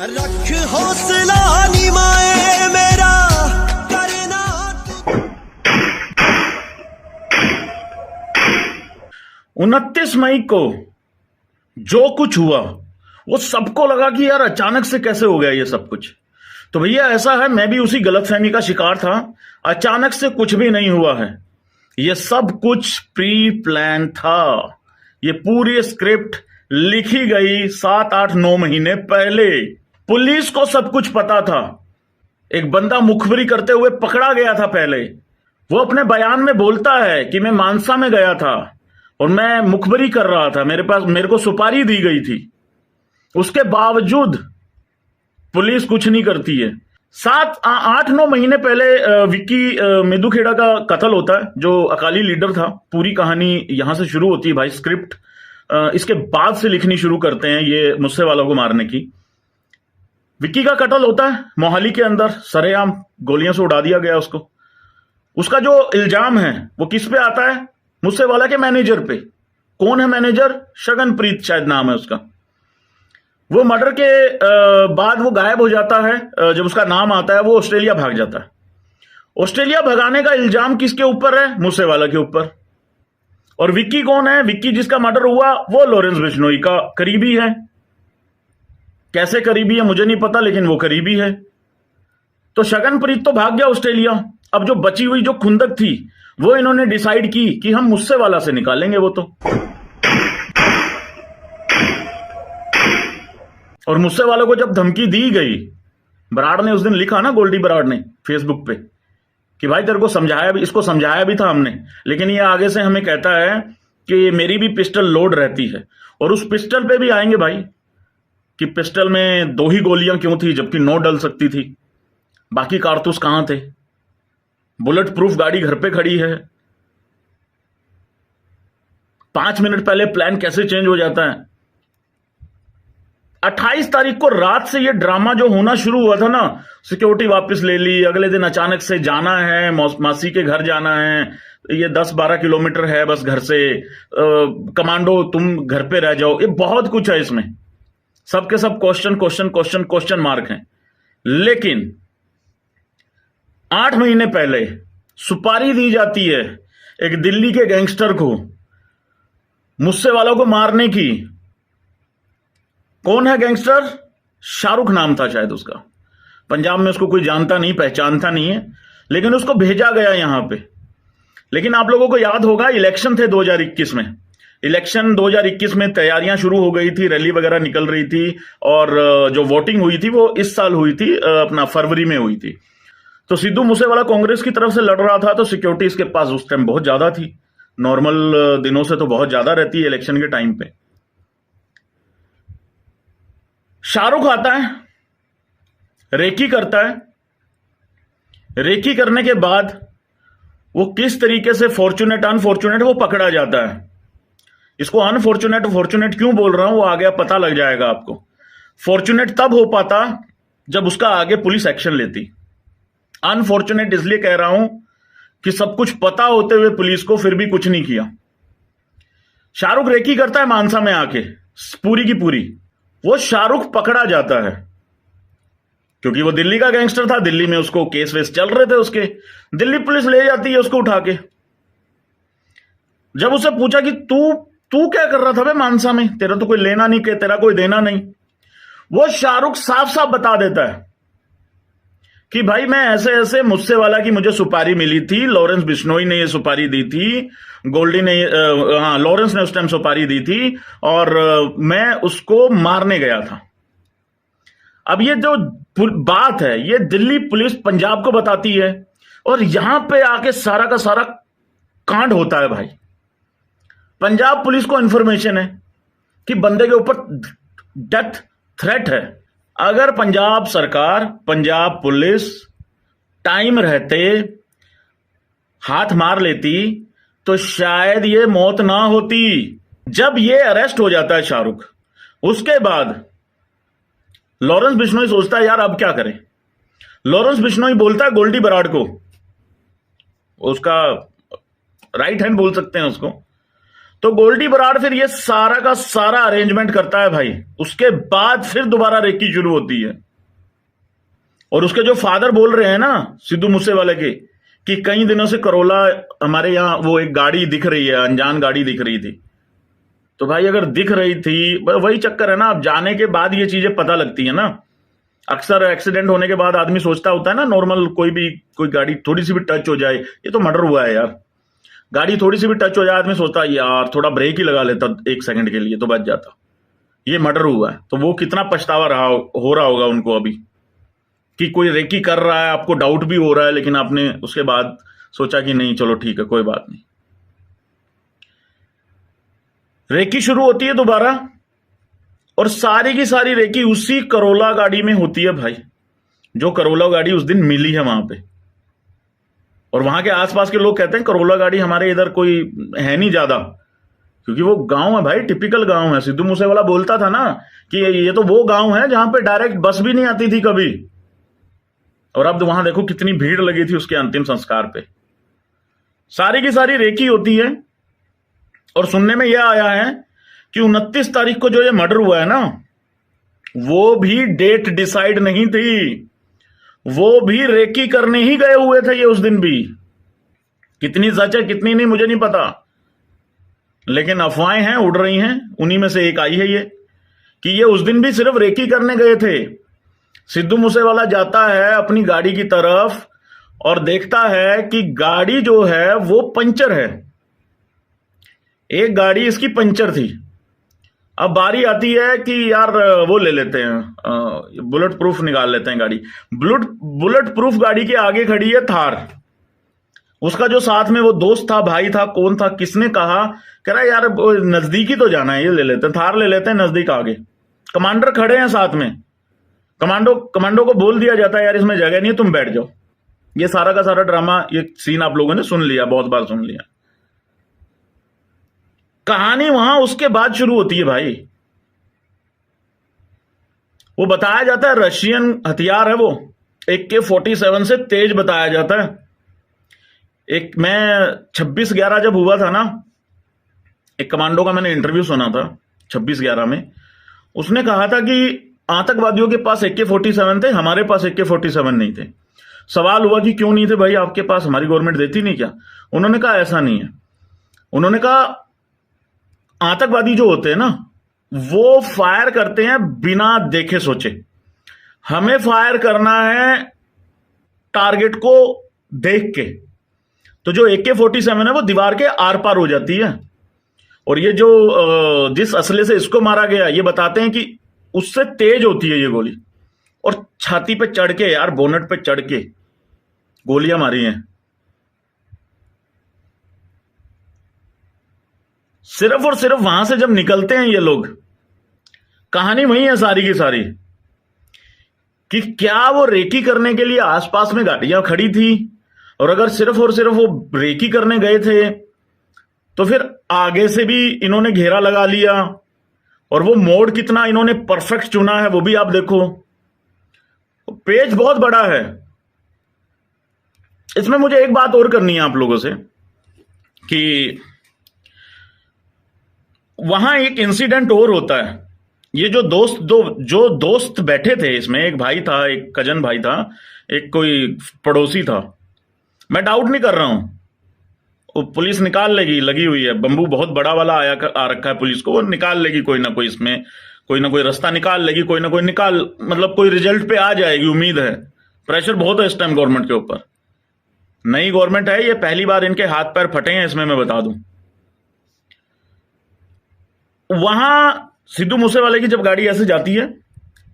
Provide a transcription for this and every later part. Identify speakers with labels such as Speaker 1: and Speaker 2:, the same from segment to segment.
Speaker 1: रख हौसला निमाए मेरा करना।
Speaker 2: 29 मई को जो कुछ हुआ वो सबको लगा कि यार अचानक से कैसे हो गया ये सब कुछ। तो भैया ऐसा है, मैं भी उसी गलतफहमी का शिकार था। अचानक से कुछ भी नहीं हुआ है, ये सब कुछ प्री प्लान था। ये पूरी स्क्रिप्ट लिखी गई 7-8-9 महीने पहले। पुलिस को सब कुछ पता था। एक बंदा मुखबिरी करते हुए पकड़ा गया था पहले। वो अपने बयान में बोलता है कि मैं मानसा में गया था और मैं मुखबिरी कर रहा था, मेरे को सुपारी दी गई थी। उसके बावजूद पुलिस कुछ नहीं करती है। 7-8-9 महीने पहले विक्की मेदुखेड़ा का कत्ल होता है, जो अकाली लीडर था। पूरी कहानी यहां से शुरू होती है भाई। स्क्रिप्ट इसके बाद से लिखनी शुरू करते हैं ये मुझसे वालों को मारने की। विक्की का कत्ल होता है मोहाली के अंदर, सरेआम गोलियों से उड़ा दिया गया उसको। उसका जो इल्जाम है वो किस पे आता है? मुझसे वाला के मैनेजर पे। कौन है मैनेजर? शगनप्रीत शायद नाम है उसका। वो मर्डर के बाद वो गायब हो जाता है। जब उसका नाम आता है वो ऑस्ट्रेलिया भाग जाता है। ऑस्ट्रेलिया भगाने का इल्जाम किसके ऊपर है? मुझसे वाला के ऊपर। और विक्की कौन है? विक्की जिसका मर्डर हुआ वो लॉरेंस बिश्नोई का करीबी है। कैसे करीबी है मुझे नहीं पता, लेकिन वो करीबी है। तो शगनप्रीत तो भाग गया ऑस्ट्रेलिया। अब जो बची हुई जो खुंदक थी वो इन्होंने डिसाइड की कि हम मुझसे वाला से निकालेंगे वो तो। और मुझसे वालों को जब धमकी दी गई, बराड़ ने उस दिन लिखा ना, गोल्डी बराड़ ने फेसबुक पे कि भाई तेरे को समझाया भी, इसको समझाया भी था हमने, लेकिन ये आगे से हमें कहता है कि मेरी भी पिस्टल लोड रहती है। और उस पिस्टल पे भी आएंगे भाई कि पिस्टल में 2 ही गोलियां क्यों थी जबकि 9 डल सकती थी। बाकी कारतूस कहां थे? बुलेट प्रूफ गाड़ी घर पे खड़ी है। 5 मिनट पहले प्लान कैसे चेंज हो जाता है? 28 तारीख को रात से ये ड्रामा जो होना शुरू हुआ था ना, सिक्योरिटी वापस ले ली, अगले दिन अचानक से जाना है, मासी के घर जाना है, ये 10-12 किलोमीटर है बस घर से, कमांडो तुम घर पे रह जाओ, ये बहुत कुछ है इसमें। सबके सब क्वेश्चन मार्क हैं। लेकिन 8 महीने पहले सुपारी दी जाती है एक दिल्ली के गैंगस्टर को मुझसे वालों को मारने की। कौन है गैंगस्टर? शाहरुख नाम था शायद उसका। पंजाब में उसको कोई जानता नहीं, पहचानता नहीं है, लेकिन उसको भेजा गया यहां पे। लेकिन आप लोगों को याद होगा इलेक्शन थे 2021 में। इलेक्शन 2021 में तैयारियां शुरू हो गई थी, रैली वगैरह निकल रही थी, और जो वोटिंग हुई थी वो इस साल हुई थी, अपना फरवरी में हुई थी। तो सिद्धू मूसेवाला कांग्रेस की तरफ से लड़ रहा था, तो सिक्योरिटी इसके पास उस टाइम बहुत ज्यादा थी। नॉर्मल दिनों से तो बहुत ज्यादा रहती है इलेक्शन के टाइम पे। शाहरुख आता है, रेकी करता है। रेकी करने के बाद वो किस तरीके से फॉर्चुनेट अनफॉर्चुनेट वो पकड़ा जाता है। इसको अनफॉर्चुनेट फॉर्चुनेट क्यों बोल रहा हूं वो आगे पता लग जाएगा आपको। फॉर्चुनेट तब हो पाता जब उसका आगे पुलिस एक्शन लेती। अनफॉर्चुनेट इसलिए कह रहा हूं कि सब कुछ पता होते हुए पुलिस को फिर भी कुछ नहीं किया। शाहरुख रेकी करता है मानसा में आके, पूरी की पूरी। वो शाहरुख पकड़ा जाता है क्योंकि वो दिल्ली का गैंगस्टर था। दिल्ली में उसको केस वेस चल रहे थे उसके। दिल्ली पुलिस ले जाती है उसको उठा के। जब उसे पूछा कि तू क्या कर रहा था बे मानसा में, तेरा तो कोई लेना नहीं, के तेरा कोई देना नहीं, वो शाहरुख साफ साफ बता देता है कि भाई मैं ऐसे ऐसे मुझसे वाला की मुझे सुपारी मिली थी, लॉरेंस बिश्नोई ने ये सुपारी दी थी, गोल्डी ने लॉरेंस ने उस टाइम सुपारी दी थी, और मैं उसको मारने गया था। अब ये जो बात है ये दिल्ली पुलिस पंजाब को बताती है, और यहां पे आके सारा का सारा कांड होता है भाई। पंजाब पुलिस को इंफॉर्मेशन है कि बंदे के ऊपर डेथ थ्रेट है। अगर पंजाब सरकार, पंजाब पुलिस टाइम रहते हाथ मार लेती तो शायद ये मौत ना होती। जब ये अरेस्ट हो जाता है शाहरुख, उसके बाद लॉरेंस बिश्नोई सोचता है यार अब क्या करें। लॉरेंस बिश्नोई बोलता है गोल्डी बराड़ को, उसका राइट हैंड बोल सकते हैं उसको, तो गोल्डी बराड़ फिर ये सारा का सारा अरेंजमेंट करता है भाई। उसके बाद फिर दोबारा रेकी शुरू होती है। और उसके जो फादर बोल रहे हैं ना सिद्धू मूसेवाले के, कि कई दिनों से करोला हमारे यहां वो एक गाड़ी दिख रही है, अनजान गाड़ी दिख रही थी। तो भाई अगर दिख रही थी, वही चक्कर है ना, अब जाने के बाद ये चीजें पता लगती है ना। अक्सर एक्सीडेंट होने के बाद आदमी सोचता होता है ना, नॉर्मल कोई गाड़ी थोड़ी सी भी टच हो जाए, ये तो मर्डर हुआ है यार, गाड़ी थोड़ी सी भी टच हो जाए आदमी सोचता है यार थोड़ा ब्रेक ही लगा लेता 1 सेकंड के लिए तो बच जाता, ये मर्डर हुआ है। तो वो कितना पछतावा हो रहा होगा उनको अभी, कि कोई रेकी कर रहा है, आपको डाउट भी हो रहा है, लेकिन आपने उसके बाद सोचा कि नहीं चलो ठीक है कोई बात नहीं। रेकी शुरू होती है दोबारा, और सारी की सारी रेकी उसी करोला गाड़ी में होती है भाई, जो करोला गाड़ी उस दिन मिली है वहां पे। और वहां के आसपास के लोग कहते हैं करोला गाड़ी हमारे इधर कोई है नहीं ज्यादा, क्योंकि वो गांव है भाई, टिपिकल गांव है। सिद्धू मूसेवाला बोलता था ना कि ये तो वो गांव है जहां पे डायरेक्ट बस भी नहीं आती थी कभी। और अब वहां देखो कितनी भीड़ लगी थी उसके अंतिम संस्कार पे। सारी की सारी रेकी होती है। और सुनने में यह आया है कि 29 तारीख को जो ये मर्डर हुआ है ना, वो भी डेट डिसाइड नहीं थी, वो भी रेकी करने ही गए हुए थे ये उस दिन भी। कितनी सच है कितनी नहीं मुझे नहीं पता, लेकिन अफवाहें हैं उड़ रही हैं, उन्हीं में से एक आई है ये, कि ये उस दिन भी सिर्फ रेकी करने गए थे। सिद्धू मूसेवाला जाता है अपनी गाड़ी की तरफ और देखता है कि गाड़ी जो है वो पंचर है, एक गाड़ी इसकी पंचर थी। अब बारी आती है कि यार वो ले लेते हैं, बुलेट प्रूफ निकाल लेते हैं गाड़ी। बुलेट प्रूफ गाड़ी के आगे खड़ी है थार। उसका जो साथ में वो दोस्त था, भाई था, कौन था, किसने कहा, कह रहा यार नजदीकी तो जाना है, ये ले लेते हैं, थार ले लेते हैं नजदीक आगे। कमांडर खड़े हैं साथ में, कमांडो को बोल दिया जाता है यार इसमें जगह नहीं है तुम बैठ जाओ। ये सारा का सारा ड्रामा, ये सीन आप लोगों ने सुन लिया, बहुत बार सुन लिया। कहानी वहां उसके बाद शुरू होती है भाई। वो बताया जाता है रशियन हथियार है वो, AK-47 से तेज बताया जाता है। एक मैं 26/11 जब हुआ था ना, एक कमांडो का मैंने इंटरव्यू सुना था 26/11 में। उसने कहा था कि आतंकवादियों के पास AK-47 थे, हमारे पास AK-47 नहीं थे। सवाल हुआ कि क्यों नहीं थे भाई आपके पास, हमारी गवर्नमेंट देती नहीं क्या? उन्होंने कहा ऐसा नहीं है। उन्होंने कहा आतंकवादी जो होते हैं ना, वो फायर करते हैं बिना देखे सोचे, हमें फायर करना है टारगेट को देख के। तो जो AK-47 है वो दीवार के आर पार हो जाती है। और ये जो जिस असले से इसको मारा गया, ये बताते हैं कि उससे तेज होती है ये गोली। और छाती पे चढ़ के यार, बोनट पे चढ़ के गोलियां मारी हैं। सिर्फ और सिर्फ वहां से जब निकलते हैं ये लोग, कहानी वही है सारी की सारी, कि क्या वो रेकी करने के लिए आसपास में गाड़ियां खड़ी थी, और अगर सिर्फ और सिर्फ वो रेकी करने गए थे तो फिर आगे से भी इन्होंने घेरा लगा लिया। और वो मोड़ कितना इन्होंने परफेक्ट चुना है वो भी आप देखो। पेज बहुत बड़ा है। इसमें मुझे एक बात और करनी है आप लोगों से, कि वहां एक इंसिडेंट और होता है। ये जो दोस्त बैठे थे इसमें, एक भाई था, एक कजन भाई था, एक कोई पड़ोसी था। मैं डाउट नहीं कर रहा हूं, वो पुलिस निकाल लेगी, लगी हुई है, बंबू बहुत बड़ा वाला आ रखा है पुलिस को, वो निकाल लेगी कोई ना कोई, इसमें कोई ना कोई रास्ता निकाल लेगी, कोई ना कोई मतलब कोई रिजल्ट पे आ जाएगी, उम्मीद है। प्रेशर बहुत है इस टाइम गवर्नमेंट के ऊपर, नई गवर्नमेंट है, ये पहली बार इनके हाथ पैर फटे हैं इसमें, मैं बता दूं। वहां सिद्धू मूसेवाले की जब गाड़ी ऐसे जाती है,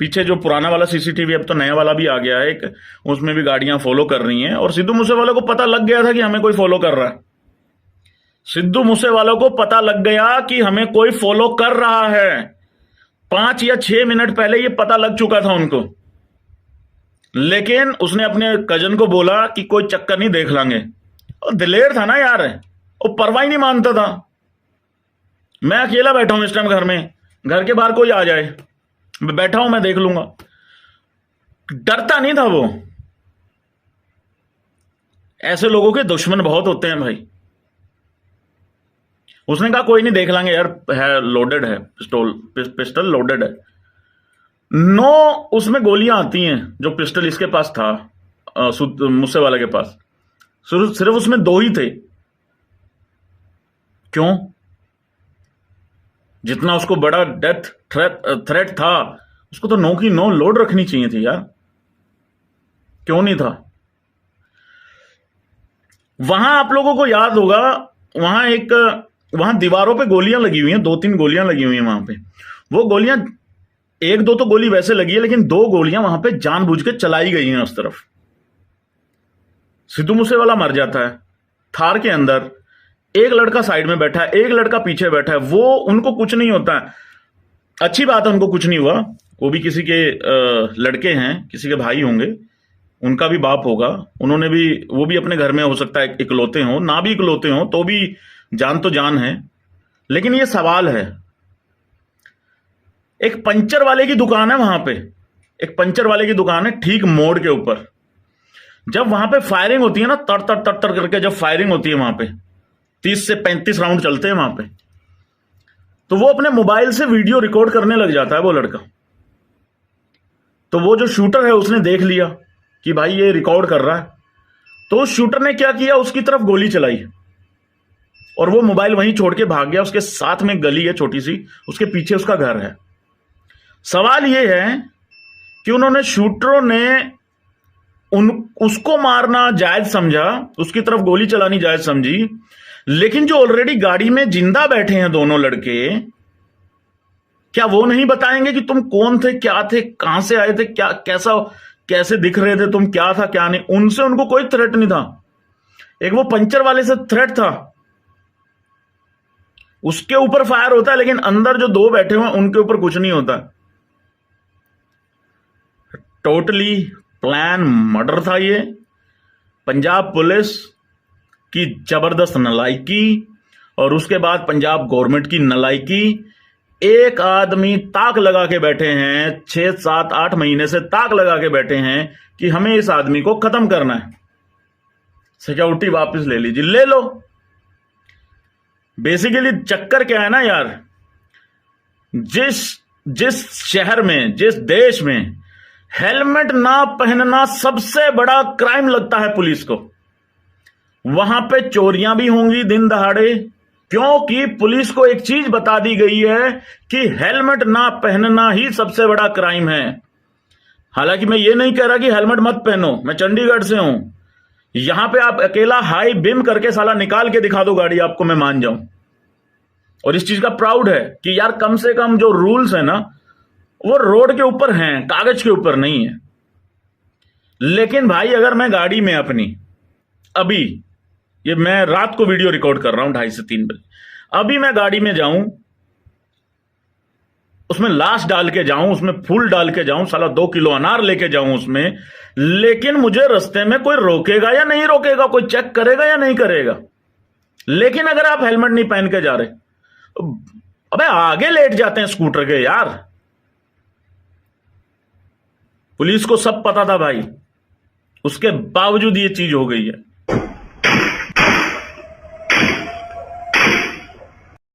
Speaker 2: पीछे जो पुराना वाला CCTV, अब तो नया वाला भी आ गया है एक, उसमें भी गाड़ियां फॉलो कर रही हैं। और सिद्धू मूसेवाले को पता लग गया था कि हमें कोई फॉलो कर रहा है। सिद्धू मूसेवाले को पता लग गया कि हमें कोई फॉलो कर रहा है। 5 या 6 मिनट पहले ये पता लग चुका था उनको। लेकिन उसने अपने कजन को बोला कि कोई चक्कर नहीं, देख लांगे। और दिलेर था ना यार, वो परवाह ही नहीं मानता था। मैं अकेला बैठा हूं इस टाइम घर में, घर के बाहर कोई आ जाए, बैठा हूं, मैं देख लूंगा। डरता नहीं था वो। ऐसे लोगों के दुश्मन बहुत होते हैं भाई। उसने कहा कोई नहीं, देख लेंगे यार, है लोडेड है, पिस्टल लोडेड है। 9 उसमें गोलियां आती हैं जो पिस्टल इसके पास था, मूसे वाले के पास, सिर्फ उसमें 2 ही थे। क्यों? जितना उसको बड़ा डेथ थ्रेट था, उसको तो 9 की 9 लोड रखनी चाहिए थी यार। क्यों नहीं था? वहां आप लोगों को याद होगा, वहां दीवारों पे गोलियां लगी हुई हैं, 2-3 गोलियां लगी हुई हैं वहां पे। वो गोलियां, 1-2 तो गोली वैसे लगी है, लेकिन 2 गोलियां वहां पे जानबूझ के चलाई गई हैं उस तरफ। सिद्धू मूसेवाला मर जाता है थार के अंदर, एक लड़का साइड में बैठा है, एक लड़का पीछे बैठा है, वो उनको कुछ नहीं होता है। अच्छी बात है, उनको कुछ नहीं हुआ। वो भी किसी के लड़के हैं, किसी के भाई होंगे, उनका भी बाप होगा, उन्होंने भी, वो भी अपने घर में हो सकता है इकलौते हों, ना भी इकलौते हों तो भी जान तो जान है। लेकिन ये सवाल है, एक पंचर वाले की दुकान है वहां पे, एक पंचर वाले की दुकान है ठीक मोड़ के ऊपर। जब वहां पे फायरिंग होती है ना, तर तर तर तर करके जब फायरिंग होती है वहां पे, 30 से 35 राउंड चलते हैं वहां पे, तो वो अपने मोबाइल से वीडियो रिकॉर्ड करने लग जाता है वो लड़का। तो वो जो शूटर है उसने देख लिया कि भाई ये रिकॉर्ड कर रहा है, तो उस शूटर ने क्या किया, उसकी तरफ गोली चलाई और वो मोबाइल वहीं छोड़ के भाग गया। उसके साथ में गली है छोटी सी, उसके पीछे उसका घर है। सवाल ये है कि उन्होंने, शूटरों ने उसको मारना जायज समझा, उसकी तरफ गोली चलानी जायज समझी, लेकिन जो ऑलरेडी गाड़ी में जिंदा बैठे हैं दोनों लड़के, क्या वो नहीं बताएंगे कि तुम कौन थे, क्या थे, कहां से आए थे, क्या कैसे दिख रहे थे तुम, क्या था क्या नहीं? उनसे उनको कोई थ्रेट नहीं था। एक वो पंचर वाले से थ्रेट था, उसके ऊपर फायर होता है, लेकिन अंदर जो 2 बैठे हुए उनके ऊपर कुछ नहीं होता। टोटली प्लान मर्डर था ये। पंजाब पुलिस की जबरदस्त नलायकी और उसके बाद पंजाब गवर्नमेंट की नलायकी। एक आदमी ताक लगा के बैठे हैं, 6, 7, 8 महीने से ताक लगा के बैठे हैं कि हमें इस आदमी को खत्म करना है। सिक्योरिटी वापस ले लीजिए, ले लो। बेसिकली चक्कर क्या है ना यार, जिस शहर में, जिस देश में हेलमेट ना पहनना सबसे बड़ा क्राइम लगता है पुलिस को, वहां पे चोरियां भी होंगी दिन दहाड़े, क्योंकि पुलिस को एक चीज बता दी गई है कि हेलमेट ना पहनना ही सबसे बड़ा क्राइम है। हालांकि मैं ये नहीं कह रहा कि हेलमेट मत पहनो, मैं चंडीगढ़ से हूं, यहां पे आप अकेला हाई बिम करके साला निकाल के दिखा दो गाड़ी, आपको मैं मान जाऊं। और इस चीज का प्राउड है कि यार कम से कम जो रूल्स है ना, वो रोड के ऊपर हैं, कागज के ऊपर नहीं है। लेकिन भाई अगर मैं गाड़ी में अपनी, अभी ये मैं रात को वीडियो रिकॉर्ड कर रहा हूं 2:30 से 3 बजे, अभी मैं गाड़ी में जाऊं, उसमें लाश डाल के जाऊं, उसमें फूल डाल के जाऊं, साला 2 किलो अनार लेके जाऊं उसमें, लेकिन मुझे रास्ते में कोई रोकेगा या नहीं रोकेगा, कोई चेक करेगा या नहीं करेगा। लेकिन अगर आप हेलमेट नहीं पहन के जा रहे, अबे आगे लेट जाते हैं स्कूटर के यार। पुलिस को सब पता था भाई, उसके बावजूद ये चीज हो गई है।